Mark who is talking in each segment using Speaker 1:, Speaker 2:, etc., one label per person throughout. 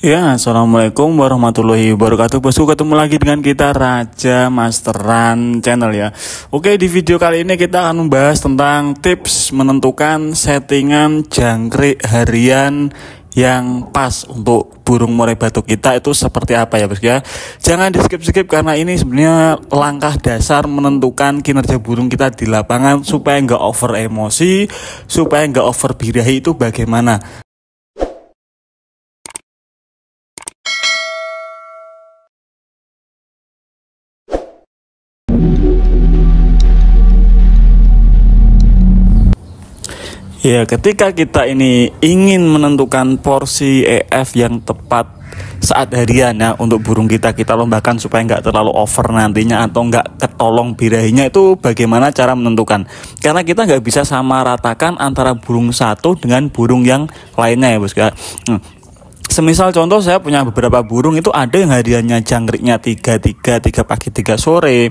Speaker 1: Ya, assalamualaikum warahmatullahi wabarakatuh. Bosku, ketemu lagi dengan kita Raja Masteran Channel ya. Oke, di video kali ini kita akan membahas tentang tips menentukan settingan jangkrik harian yang pas untuk burung murai batu kita itu seperti apa ya bosku ya. Jangan di skip karena ini sebenarnya langkah dasar menentukan kinerja burung kita di lapangan supaya nggak over emosi, supaya nggak over birahi itu bagaimana. Ya, ketika kita ini ingin menentukan porsi EF yang tepat saat harian ya untuk burung kita lombakan supaya nggak terlalu over nantinya atau nggak ketolong birahinya, itu bagaimana cara menentukan? Karena kita nggak bisa sama ratakan antara burung satu dengan burung yang lainnya ya bosku. Semisal contoh, saya punya beberapa burung itu ada yang hariannya jangkriknya 3 pagi 3 sore.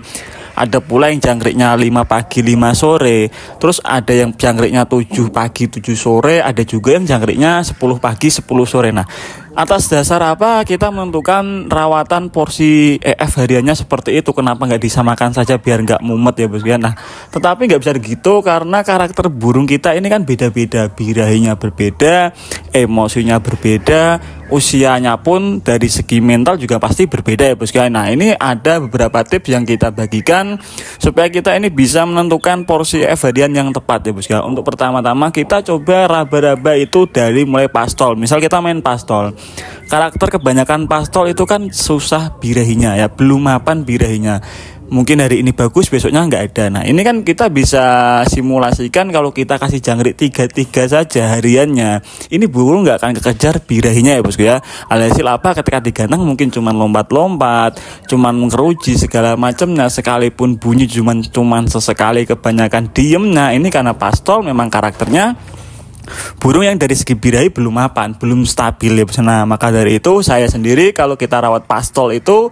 Speaker 1: Ada pula yang jangkriknya 5 pagi 5 sore. Terus ada yang jangkriknya 7 pagi 7 sore. Ada juga yang jangkriknya 10 pagi 10 sore. Nah, atas dasar apa kita menentukan rawatan porsi EF hariannya seperti itu? Kenapa nggak disamakan saja biar nggak mumet ya bosku ya? Nah, tetapi nggak bisa begitu karena karakter burung kita ini kan beda-beda. Birahinya berbeda, emosinya berbeda, usianya pun dari segi mental juga pasti berbeda ya bosku. Nah, ini ada beberapa tips yang kita bagikan supaya kita ini bisa menentukan porsi EF harian yang tepat ya bosku. Untuk pertama-tama kita coba raba-raba itu dari mulai pastol. Misal kita main pastol, karakter kebanyakan pastol itu kan susah birahinya ya, belum mapan birahinya. Mungkin hari ini bagus, besoknya nggak ada. Nah, ini kan kita bisa simulasikan kalau kita kasih jangkrik 3 saja hariannya, ini burung nggak akan kekejar birahinya ya bosku ya. Alhasil apa? Ketika digantang mungkin cuman lompat-lompat, cuman ngeruji segala macamnya, sekalipun bunyi cuman sesekali, kebanyakan diem. Nah, ini karena pastol memang karakternya burung yang dari segi birahi belum mapan, belum stabil ya bosku. Nah, maka dari itu saya sendiri kalau kita rawat pastol itu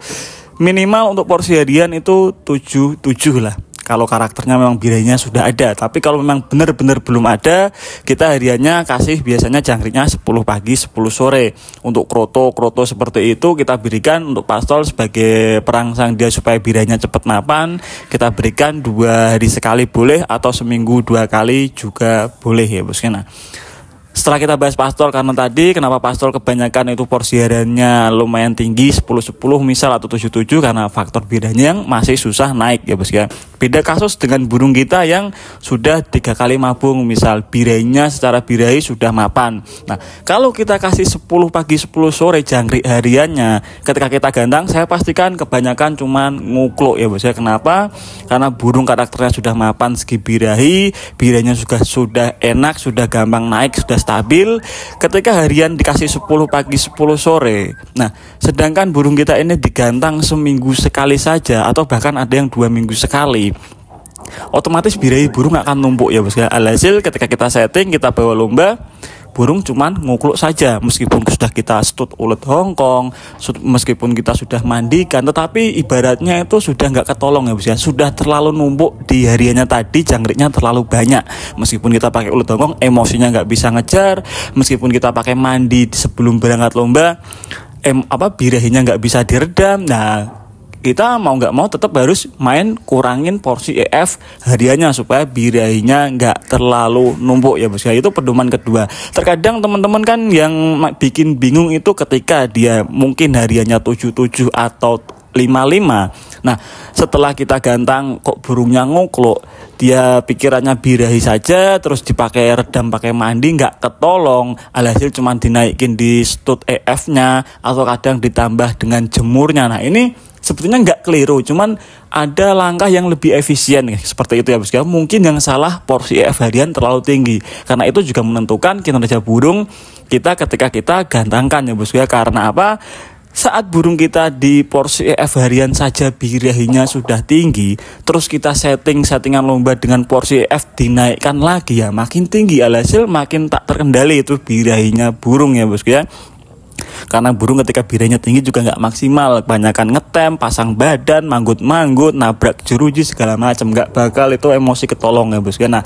Speaker 1: minimal untuk porsi harian itu 7 lah. Kalau karakternya memang birahinya sudah ada. Tapi kalau memang benar-benar belum ada, kita hariannya kasih biasanya jangkriknya 10 pagi 10 sore. Untuk kroto seperti itu kita berikan untuk pastol sebagai perangsang dia supaya birahinya cepat mapan. Kita berikan 2 hari sekali boleh atau seminggu 2 kali juga boleh ya bosku. Nah, setelah kita bahas pastol, karena tadi kenapa pastol kebanyakan itu porsi hariannya lumayan tinggi 10 misal atau 7 karena faktor birahinya yang masih susah naik ya bos ya. Beda kasus dengan burung kita yang sudah 3 kali mabung, misal birahinya secara birahi sudah mapan. Nah, kalau kita kasih 10 pagi 10 sore jangkrik hariannya, ketika kita gantang saya pastikan kebanyakan cuman ngukluk ya bos ya. Kenapa? Karena burung karakternya sudah mapan segi birahinya sudah enak, sudah gampang naik, sudah stabil. Ketika harian dikasih 10 pagi 10 sore, nah sedangkan burung kita ini digantang seminggu sekali saja atau bahkan ada yang 2 minggu sekali, otomatis birahi burung akan numpuk ya bos ya. Alhasil ketika kita setting, kita bawa lomba, burung cuman ngukluk saja meskipun sudah kita stut ulet Hongkong, meskipun kita sudah mandikan, tetapi ibaratnya itu sudah nggak ketolong ya bos ya. Sudah terlalu numpuk di hariannya tadi, jangkriknya terlalu banyak. Meskipun kita pakai ulet Hongkong, emosinya nggak bisa ngejar. Meskipun kita pakai mandi sebelum berangkat lomba, birahinya nggak bisa diredam. Nah, kita mau nggak mau tetap harus kurangin porsi EF hariannya supaya birahinya nggak terlalu numpuk ya bos ya. Itu pedoman kedua. Terkadang teman-teman kan yang bikin bingung itu ketika dia mungkin hariannya 7 atau 5. Nah, setelah kita gantang kok burungnya ngukluk, dia pikirannya birahi saja, terus dipakai redam pakai mandi nggak ketolong, alhasil cuma dinaikin di stud EF-nya atau kadang ditambah dengan jemurnya. Nah, ini sebetulnya nggak keliru, cuman ada langkah yang lebih efisien seperti itu ya bos ya. Mungkin yang salah porsi EF harian terlalu tinggi, karena itu juga menentukan kinerja burung kita ketika kita gantangkan ya bos ya. Karena apa? Saat burung kita di porsi EF harian saja birahinya sudah tinggi, terus kita settingan lomba dengan porsi EF dinaikkan lagi, ya makin tinggi, alhasil makin tak terkendali itu birahinya burung ya bos ya. Karena burung ketika birahinya tinggi juga nggak maksimal, kebanyakan ngetem, pasang badan, manggut-manggut, nabrak jeruji segala macam, nggak bakal itu emosi ketolong ya bos ya. Nah,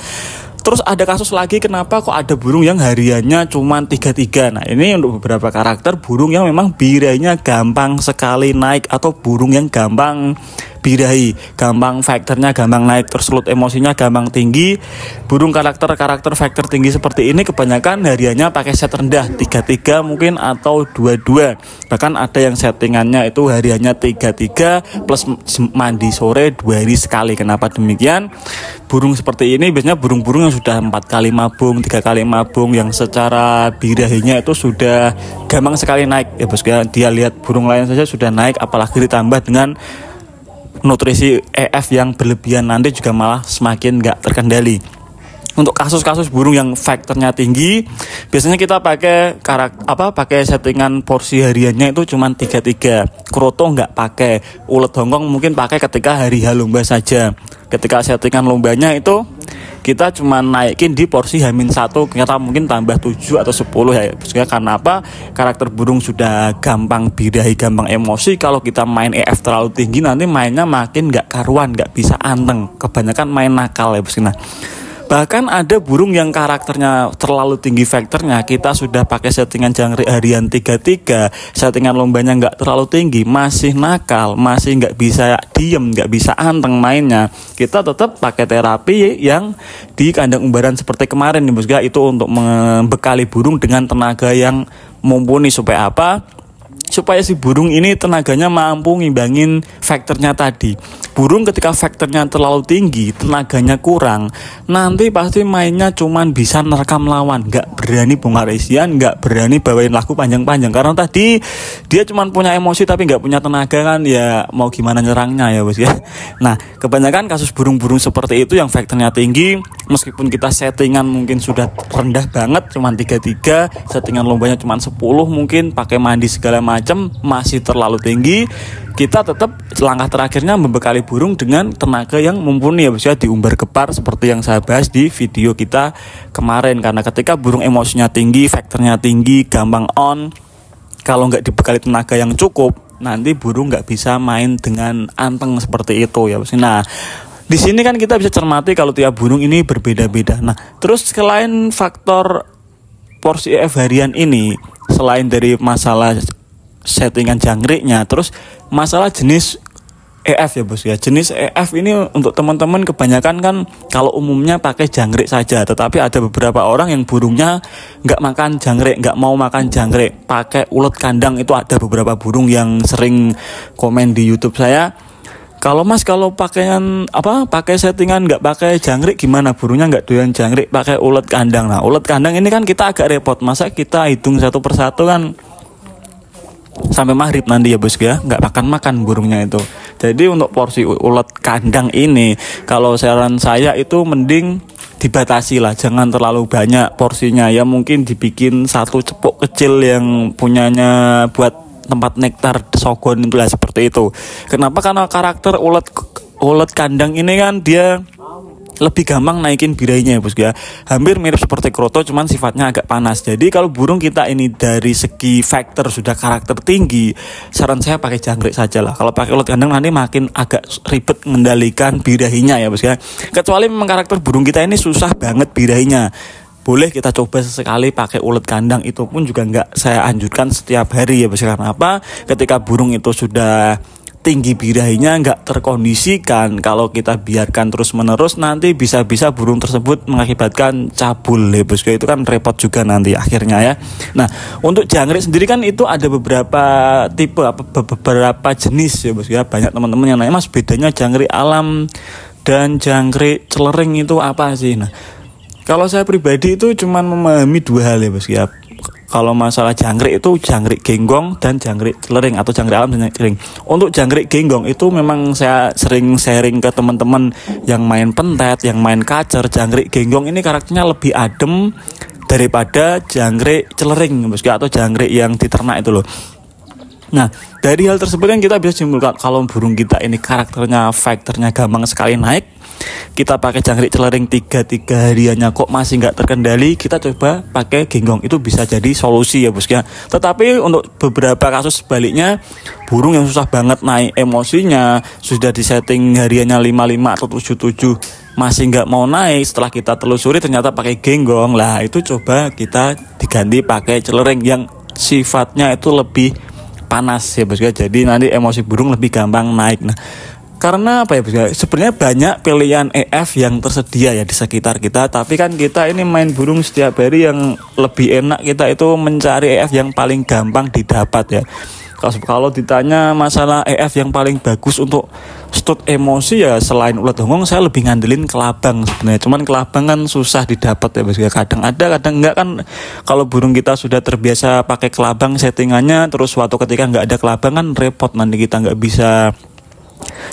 Speaker 1: Terus ada kasus lagi, kenapa kok ada burung yang hariannya cuma 33. Nah ini untuk beberapa karakter burung yang memang birainya gampang sekali naik, atau burung yang gampang birahi, gampang faktornya gampang naik, terus load emosinya gampang tinggi. Burung karakter faktor tinggi seperti ini kebanyakan hariannya pakai set rendah 33 mungkin, atau 22. Bahkan ada yang settingannya itu hariannya 33 plus mandi sore 2 hari sekali. Kenapa demikian? Burung seperti ini biasanya burung-burung yang sudah 4 kali mabung, 3 kali mabung, yang secara birahinya itu sudah gampang sekali naik ya bosku ya. Dia lihat burung lain saja sudah naik, apalagi ditambah dengan nutrisi EF yang berlebihan, nanti juga malah semakin nggak terkendali. Untuk kasus-kasus burung yang faktornya tinggi, biasanya kita pakai pakai settingan porsi hariannya itu cuma 33. Kroto nggak pakai, ulet Hongkong mungkin pakai ketika hari lomba saja. Ketika settingan lombanya itu kita cuma naikin di porsi -1, kita mungkin tambah 7 atau 10 ya. Maksudnya karena apa? Karakter burung sudah gampang birahi, gampang emosi. Kalau kita main EF terlalu tinggi, nanti mainnya makin nggak karuan, nggak bisa anteng. Kebanyakan main nakal ya bosku. Nah, bahkan ada burung yang karakternya terlalu tinggi faktornya, kita sudah pakai settingan jangkrik harian 33, settingan lombanya nggak terlalu tinggi, masih nakal, masih nggak bisa diem, nggak bisa anteng mainnya, kita tetap pakai terapi yang di kandang umbaran seperti kemarin nih bosku. Itu untuk membekali burung dengan tenaga yang mumpuni. Supaya apa? Supaya si burung ini tenaganya mampu ngimbangin faktornya tadi. Burung ketika faktornya terlalu tinggi, tenaganya kurang, nanti pasti mainnya cuman bisa nerekam lawan, nggak berani bongkar isian, nggak berani bawain lagu panjang-panjang, karena tadi dia cuman punya emosi tapi nggak punya tenaga kan, ya mau gimana nyerangnya ya bos ya. Nah kebanyakan kasus burung-burung seperti itu yang faktornya tinggi, meskipun kita settingan mungkin sudah rendah banget, cuman 33, settingan lombanya cuman 10 mungkin, pakai mandi segala macam, masih terlalu tinggi, kita tetap langkah terakhirnya membekali burung dengan tenaga yang mumpuni ya bos ya, diumbar kepar seperti yang saya bahas di video kita kemarin. Karena ketika burung emosinya tinggi, faktornya tinggi, gampang on, kalau nggak dibekali tenaga yang cukup, nanti burung nggak bisa main dengan anteng seperti itu ya bos. Nah di sini kan kita bisa cermati kalau tiap burung ini berbeda-beda. Nah terus selain faktor porsi EF harian ini, selain dari masalah settingan jangkriknya, terus masalah jenis EF ya bos ya. Jenis EF ini untuk teman-teman kebanyakan kan kalau umumnya pakai jangkrik saja, tetapi ada beberapa orang yang burungnya nggak makan jangkrik, nggak mau makan jangkrik, pakai ulet kandang. Itu ada beberapa burung yang sering komen di YouTube saya, kalau mas kalau pakaian pakai settingan nggak pakai jangkrik gimana, burungnya nggak doyan jangkrik, pakai ulet kandang. Nah ulet kandang ini kan kita agak repot, masa kita hitung satu persatu kan sampai maghrib nanti ya bos ya, nggak makan burungnya itu. Jadi untuk porsi ulet kandang ini, kalau saran saya itu mending dibatasi lah, jangan terlalu banyak porsinya ya. Mungkin dibikin satu cepuk kecil yang punyanya buat tempat nektar sogon itulah, seperti itu. Kenapa? Karena karakter ulet kandang ini kan dia lebih gampang naikin birahinya ya bos ya. Hampir mirip seperti kroto, cuman sifatnya agak panas. Jadi kalau burung kita ini dari segi faktor sudah karakter tinggi, saran saya pakai jangkrik saja lah. Kalau pakai ulet kandang nanti makin agak ribet mengendalikan birahinya ya bos ya. Kecuali memang karakter burung kita ini susah banget birahinya, boleh kita coba sesekali pakai ulet kandang. Itu pun juga nggak saya anjurkan setiap hari ya bos. Karena apa? Ketika burung itu sudah tinggi birahinya, nggak terkondisikan, kalau kita biarkan terus menerus nanti bisa-bisa burung tersebut mengakibatkan cabul ya bosku. Itu kan repot juga nanti akhirnya ya. Nah untuk jangkrik sendiri kan itu ada beberapa tipe, beberapa jenis ya bosku ya. Banyak teman-teman yang nanya, mas bedanya jangkrik alam dan jangkrik celering itu apa sih? Nah kalau saya pribadi itu cuman memahami dua hal ya bosku ya. Kalau masalah jangkrik itu jangkrik genggong dan jangkrik celering, atau jangkrik alam dan jangkrik celering. Untuk jangkrik genggong itu memang saya sering sharing ke teman-teman yang main pentet, yang main kacer. Jangkrik genggong ini karakternya lebih adem daripada jangkrik celering atau jangkrik yang diternak itu loh. Nah dari hal tersebut kan kita bisa simpulkan kalau burung kita ini karakternya faktornya gampang sekali naik, kita pakai jangkrik celering 3 hariannya kok masih nggak terkendali, kita coba pakai genggong. Itu bisa jadi solusi ya bos ya. Tetapi untuk beberapa kasus sebaliknya, burung yang susah banget naik emosinya, sudah disetting hariannya 55 atau 77, masih nggak mau naik, setelah kita telusuri ternyata pakai genggong lah, itu coba kita diganti pakai celering yang sifatnya itu lebih panas ya bosku. Jadi nanti emosi burung lebih gampang naik. Nah, karena apa ya bosku, sebenarnya banyak pilihan EF yang tersedia ya di sekitar kita, tapi kan kita ini main burung setiap hari, yang lebih enak kita itu mencari EF yang paling gampang didapat ya. Kalau ditanya masalah EF yang paling bagus untuk stud emosi ya, selain ulat hongong saya lebih ngandelin kelabang sebenarnya. Cuman kelabang kan susah didapat ya bos. Kadang ada, kadang enggak kan. Kalau burung kita sudah terbiasa pakai kelabang settingannya, terus suatu ketika nggak ada kelabang kan repot, nanti kita nggak bisa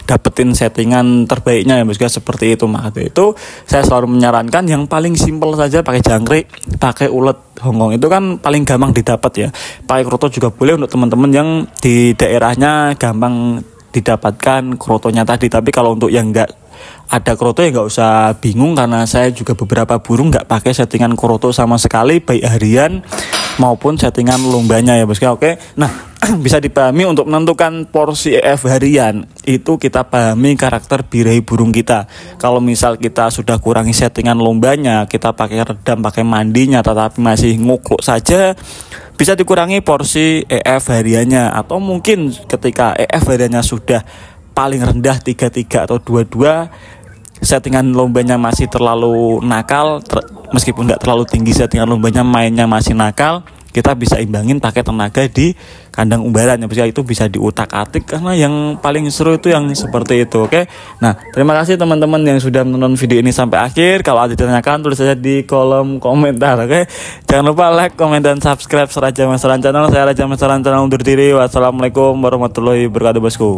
Speaker 1: dapetin settingan terbaiknya ya bos, seperti itu. Maka itu saya selalu menyarankan yang paling simpel saja, pakai jangkrik, pakai ulet hongong, itu kan paling gampang didapat ya. Pakai kroto juga boleh untuk teman-teman yang di daerahnya gampang didapatkan krotonya tadi. Tapi kalau untuk yang enggak ada kroto ya nggak usah bingung, karena saya juga beberapa burung nggak pakai settingan kroto sama sekali, baik harian maupun settingan lombanya ya bosku. Oke, nah bisa dipahami untuk menentukan porsi EF harian itu kita pahami karakter birahi burung kita. Kalau misal kita sudah kurangi settingan lombanya, kita pakai redam, pakai mandinya, tetapi masih ngukuk saja, bisa dikurangi porsi EF hariannya. Atau mungkin ketika EF hariannya sudah paling rendah 33 atau 22, settingan lombanya masih terlalu nakal, meskipun nggak terlalu tinggi settingan lombanya, mainnya masih nakal, kita bisa imbangin pakai tenaga di kandang umbaran ya. Itu bisa diutak-atik, karena yang paling seru itu yang seperti itu. Oke, nah terima kasih teman-teman yang sudah menonton video ini sampai akhir. Kalau ada ditanyakan tulis saja di kolom komentar. Oke, jangan lupa like, komen, dan subscribe Raja Masaran Channel. Saya Raja Masaran Channel undur diri. Wassalamualaikum warahmatullahi wabarakatuh bosku.